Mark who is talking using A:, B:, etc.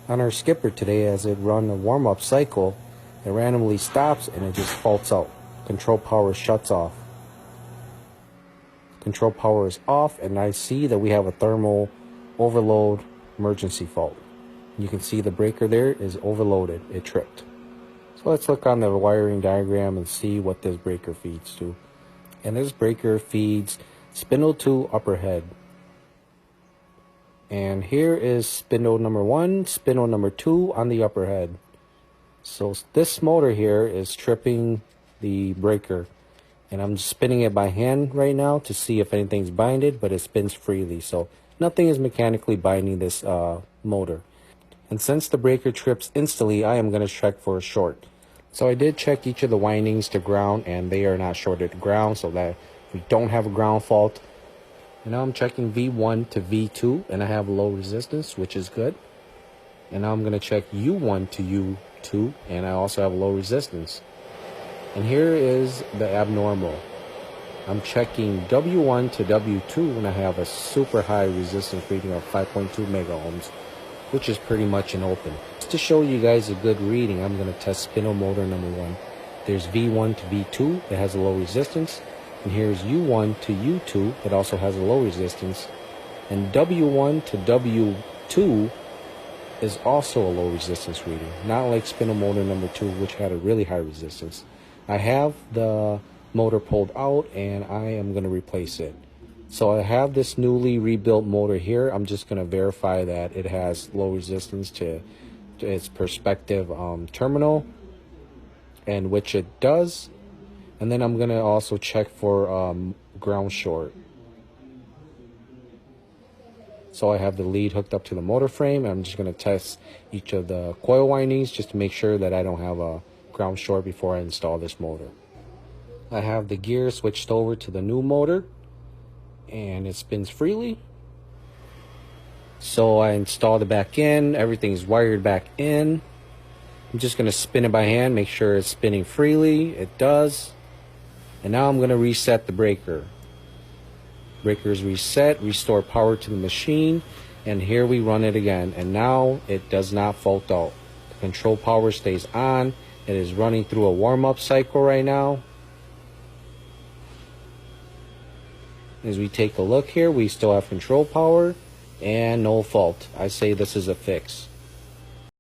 A: On our skipper today, as it run a warm-up cycle, it randomly stops and it just faults out. Control power shuts off. Control power is off, and I see that we have a thermal overload emergency fault. You can see the breaker there is overloaded. It tripped. So let's look on the wiring diagram and see what this breaker feeds to. And this breaker feeds spindle 2 upper head. And here is spindle number 1, spindle number 2 on the upper head. So this motor here is tripping the breaker. And I'm spinning it by hand right now to see if anything's binded, but it spins freely. So nothing is mechanically binding this motor. And since the breaker trips instantly, I am going to check for a short. So I did check each of the windings to ground, and they are not shorted to ground, so that we don't have a ground fault. And now I'm checking V1 to V2, and I have low resistance, which is good. And now I'm going to check U1 to U2, and I also have low resistance. And here is the abnormal. I'm checking W1 to W2, and I have a super high resistance reading of 5.2 mega ohms, which is pretty much an open. Just to show you guys a good reading, I'm going to test spindle motor number 1. There's V1 to V2, it has a low resistance. And here's U1 to U2, it also has a low resistance. And W1 to W2 is also a low resistance reading, not like spindle motor number 2, which had a really high resistance. I have the motor pulled out, and I am going to replace it. So I have this newly rebuilt motor here. I'm just going to verify that it has low resistance to its perspective terminal, and which it does. And then I'm going to also check for ground short. So I have the lead hooked up to the motor frame. I'm just going to test each of the coil windings just to make sure that I don't have a ground short before I install this motor. I have the gear switched over to the new motor, and it spins freely. So I installed it back in. Everything's wired back in. I'm just going to spin it by hand, make sure it's spinning freely. It does. And now I'm going to reset the breaker. Breaker is reset, restore power to the machine, and here we run it again. And now it does not fault out. The control power stays on. It is running through a warm-up cycle right now. As we take a look here, we still have control power and no fault. I say this is a fix.